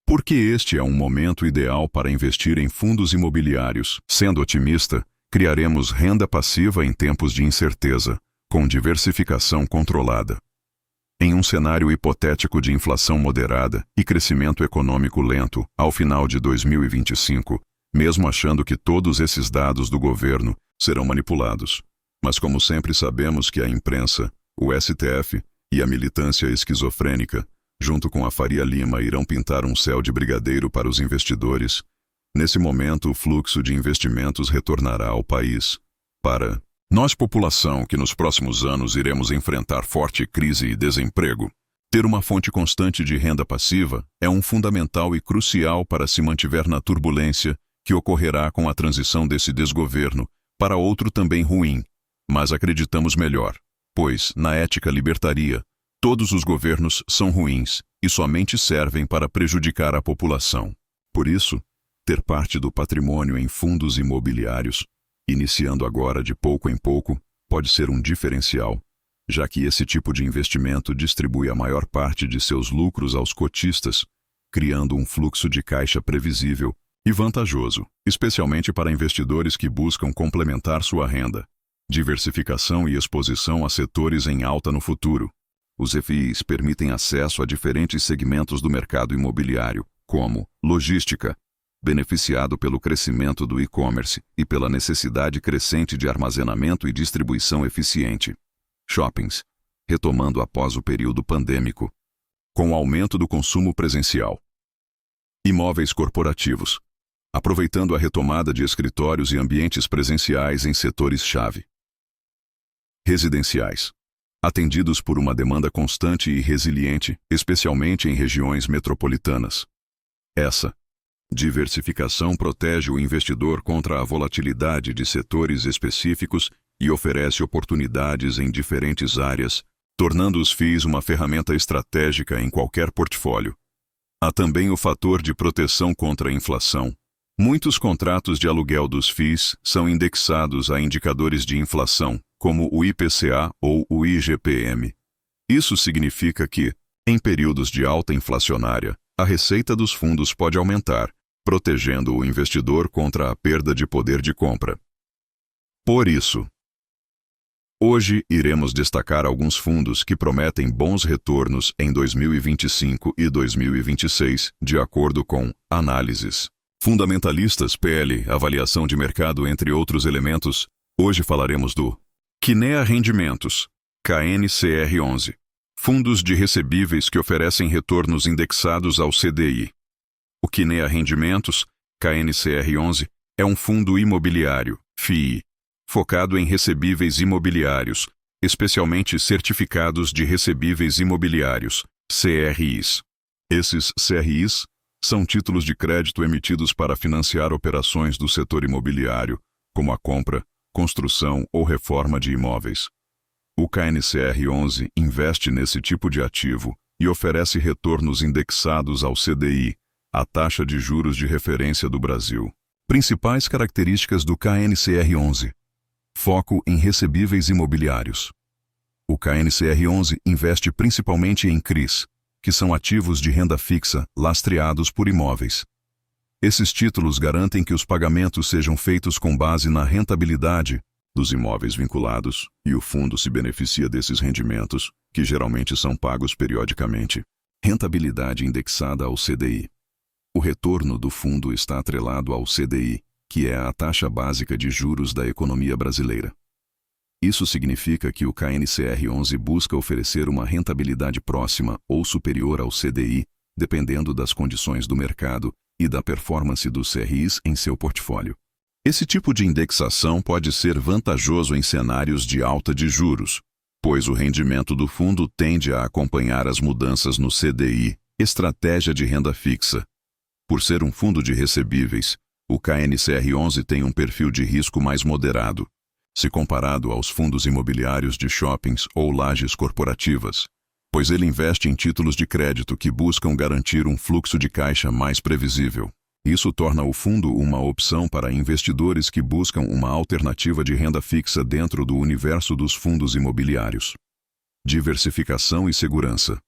Porque este é um momento ideal para investir em fundos imobiliários. Sendo otimista, criaremos renda passiva em tempos de incerteza, com diversificação controlada. Em um cenário hipotético de inflação moderada e crescimento econômico lento ao final de 2025, mesmo achando que todos esses dados do governo serão manipulados. Mas como sempre sabemos que a imprensa, o STF e a militância esquizofrênica, junto com a Faria Lima, irão pintar um céu de brigadeiro para os investidores, nesse momento o fluxo de investimentos retornará ao país. Para nós, população, que nos próximos anos iremos enfrentar forte crise e desemprego, ter uma fonte constante de renda passiva é um fundamental e crucial para se mantiver na turbulência que ocorrerá com a transição desse desgoverno para outro também ruim, mas acreditamos melhor, pois, na ética libertaria, todos os governos são ruins e somente servem para prejudicar a população. Por isso, ter parte do patrimônio em fundos imobiliários, iniciando agora de pouco em pouco, pode ser um diferencial, já que esse tipo de investimento distribui a maior parte de seus lucros aos cotistas, criando um fluxo de caixa previsível e vantajoso, especialmente para investidores que buscam complementar sua renda. Diversificação e exposição a setores em alta no futuro. Os FIs permitem acesso a diferentes segmentos do mercado imobiliário, como logística, beneficiado pelo crescimento do e-commerce e pela necessidade crescente de armazenamento e distribuição eficiente. Shoppings, retomando após o período pandêmico, com o aumento do consumo presencial. Imóveis corporativos, aproveitando a retomada de escritórios e ambientes presenciais em setores-chave. Residenciais, atendidos por uma demanda constante e resiliente, especialmente em regiões metropolitanas. Essa diversificação protege o investidor contra a volatilidade de setores específicos e oferece oportunidades em diferentes áreas, tornando os FIIs uma ferramenta estratégica em qualquer portfólio. Há também o fator de proteção contra a inflação. Muitos contratos de aluguel dos FIIs são indexados a indicadores de inflação, como o IPCA ou o IGPM. Isso significa que, em períodos de alta inflacionária, a receita dos fundos pode aumentar, protegendo o investidor contra a perda de poder de compra. Por isso, hoje iremos destacar alguns fundos que prometem bons retornos em 2025 e 2026, de acordo com análises fundamentalistas, PL, avaliação de mercado, entre outros elementos. Hoje falaremos do Kinea Rendimentos, KNCR11, fundos de recebíveis que oferecem retornos indexados ao CDI. O Kinea Rendimentos, KNCR11, é um fundo imobiliário, FII, focado em recebíveis imobiliários, especialmente certificados de recebíveis imobiliários, CRIs. Esses CRIs são títulos de crédito emitidos para financiar operações do setor imobiliário, como a compra, construção ou reforma de imóveis. O KNCR11 investe nesse tipo de ativo e oferece retornos indexados ao CDI, a taxa de juros de referência do Brasil. Principais características do KNCR11. Foco em recebíveis imobiliários. O KNCR11 investe principalmente em CRIs, que são ativos de renda fixa lastreados por imóveis. Esses títulos garantem que os pagamentos sejam feitos com base na rentabilidade dos imóveis vinculados, e o fundo se beneficia desses rendimentos, que geralmente são pagos periodicamente. Rentabilidade indexada ao CDI. O retorno do fundo está atrelado ao CDI, que é a taxa básica de juros da economia brasileira. Isso significa que o KNCR11 busca oferecer uma rentabilidade próxima ou superior ao CDI, dependendo das condições do mercado e da performance dos CRIs em seu portfólio. Esse tipo de indexação pode ser vantajoso em cenários de alta de juros, pois o rendimento do fundo tende a acompanhar as mudanças no CDI, estratégia de renda fixa. Por ser um fundo de recebíveis, o KNCR11 tem um perfil de risco mais moderado, se comparado aos fundos imobiliários de shoppings ou lajes corporativas, pois ele investe em títulos de crédito que buscam garantir um fluxo de caixa mais previsível. Isso torna o fundo uma opção para investidores que buscam uma alternativa de renda fixa dentro do universo dos fundos imobiliários. Diversificação e segurança.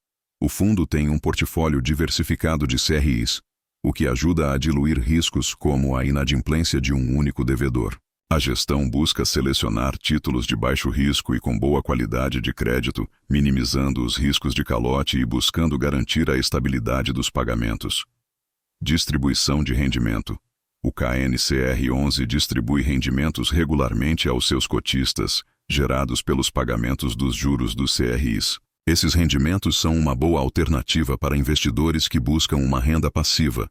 O fundo tem um portfólio diversificado de CRIs, o que ajuda a diluir riscos como a inadimplência de um único devedor. A gestão busca selecionar títulos de baixo risco e com boa qualidade de crédito, minimizando os riscos de calote e buscando garantir a estabilidade dos pagamentos. Distribuição de rendimento. O KNCR11 distribui rendimentos regularmente aos seus cotistas, gerados pelos pagamentos dos juros dos CRIs. Esses rendimentos são uma boa alternativa para investidores que buscam uma renda passiva,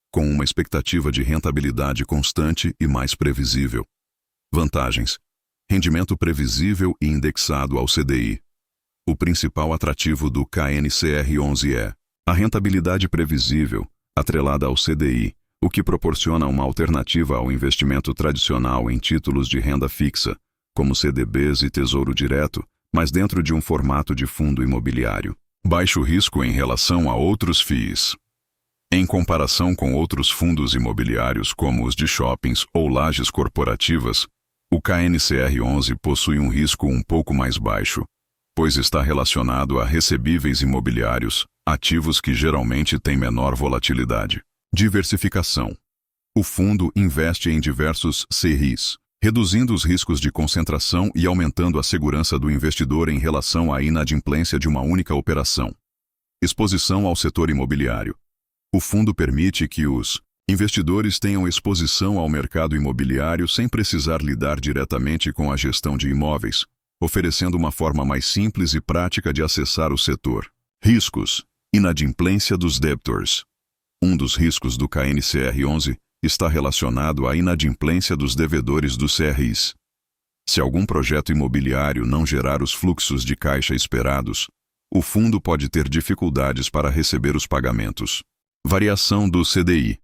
com uma expectativa de rentabilidade constante e mais previsível. Vantagens: rendimento previsível e indexado ao CDI. O principal atrativo do KNCR11 é a rentabilidade previsível, atrelada ao CDI, o que proporciona uma alternativa ao investimento tradicional em títulos de renda fixa, como CDBs e Tesouro Direto, mas dentro de um formato de fundo imobiliário. Baixo risco em relação a outros FIIs. Em comparação com outros fundos imobiliários como os de shoppings ou lajes corporativas, o KNCR11 possui um risco um pouco mais baixo, pois está relacionado a recebíveis imobiliários, ativos que geralmente têm menor volatilidade. Diversificação. O fundo investe em diversos CRIs, reduzindo os riscos de concentração e aumentando a segurança do investidor em relação à inadimplência de uma única operação. Exposição ao setor imobiliário. O fundo permite que os investidores tenham exposição ao mercado imobiliário sem precisar lidar diretamente com a gestão de imóveis, oferecendo uma forma mais simples e prática de acessar o setor. Riscos. Inadimplência dos debtors. Um dos riscos do KNCR11 está relacionado à inadimplência dos devedores dos CRIs. Se algum projeto imobiliário não gerar os fluxos de caixa esperados, o fundo pode ter dificuldades para receber os pagamentos. Variação do CDI.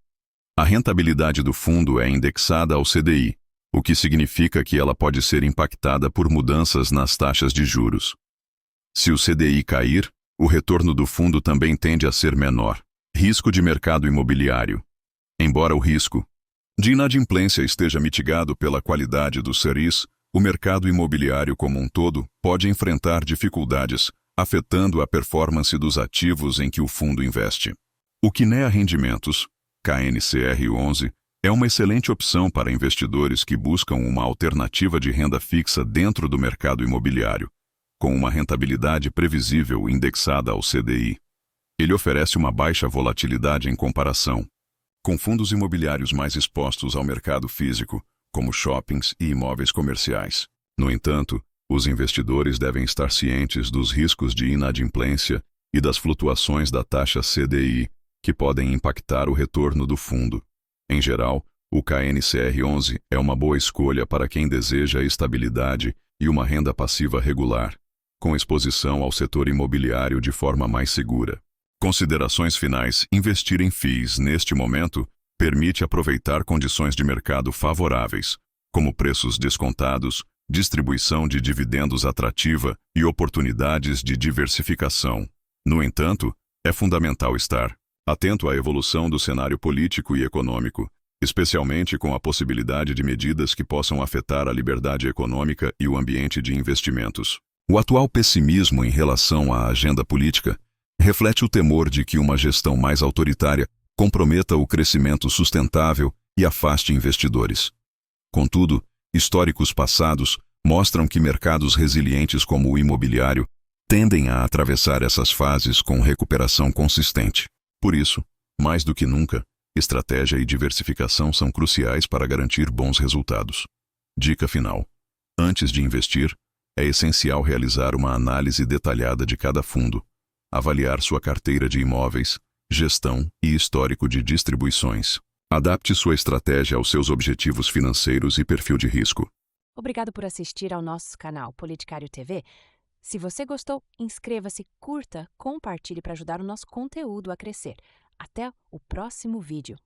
A rentabilidade do fundo é indexada ao CDI, o que significa que ela pode ser impactada por mudanças nas taxas de juros. Se o CDI cair, o retorno do fundo também tende a ser menor. Risco de mercado imobiliário. Embora o risco de inadimplência esteja mitigado pela qualidade dos CRIs, o mercado imobiliário como um todo pode enfrentar dificuldades, afetando a performance dos ativos em que o fundo investe. O Kinea Rendimentos, KNCR11, é uma excelente opção para investidores que buscam uma alternativa de renda fixa dentro do mercado imobiliário, com uma rentabilidade previsível indexada ao CDI. Ele oferece uma baixa volatilidade em comparação com fundos imobiliários mais expostos ao mercado físico, como shoppings e imóveis comerciais. No entanto, os investidores devem estar cientes dos riscos de inadimplência e das flutuações da taxa CDI, que podem impactar o retorno do fundo. Em geral, o KNCR11 é uma boa escolha para quem deseja estabilidade e uma renda passiva regular, com exposição ao setor imobiliário de forma mais segura. Considerações finais. Investir em FIIs neste momento permite aproveitar condições de mercado favoráveis, como preços descontados, distribuição de dividendos atrativa e oportunidades de diversificação. No entanto, é fundamental estar atento à evolução do cenário político e econômico, especialmente com a possibilidade de medidas que possam afetar a liberdade econômica e o ambiente de investimentos. O atual pessimismo em relação à agenda política reflete o temor de que uma gestão mais autoritária comprometa o crescimento sustentável e afaste investidores. Contudo, históricos passados mostram que mercados resilientes como o imobiliário tendem a atravessar essas fases com recuperação consistente. Por isso, mais do que nunca, estratégia e diversificação são cruciais para garantir bons resultados. Dica final: antes de investir, é essencial realizar uma análise detalhada de cada fundo, avaliar sua carteira de imóveis, gestão e histórico de distribuições. Adapte sua estratégia aos seus objetivos financeiros e perfil de risco. Obrigado por assistir ao nosso canal Politicário TV. Se você gostou, inscreva-se, curta, compartilhe para ajudar o nosso conteúdo a crescer. Até o próximo vídeo.